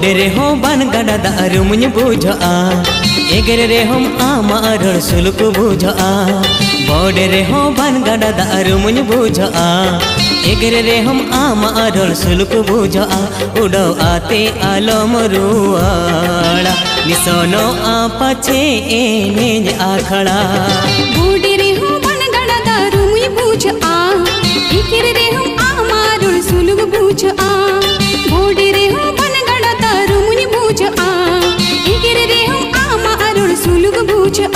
बोडे रे हो बन गड़ा दारू मुझ बुझा एगर रे हम आमार सुलक बुझा बोडे रे हो बन गड़ा दारू मुझ बुझा एगर रे हम आमार सुलक बुझा उड़ो आते आलम रुआड़ा निसोनो आ पछे एने आखड़ा बोडे रे हो बन गड़ा दारू मुझ बुझा एगर रे हम आमार सुलक बुझा बोडे रे हो बन गड़ा दारू मुझ बुझा एगर रे हम आमार सुलक बुझा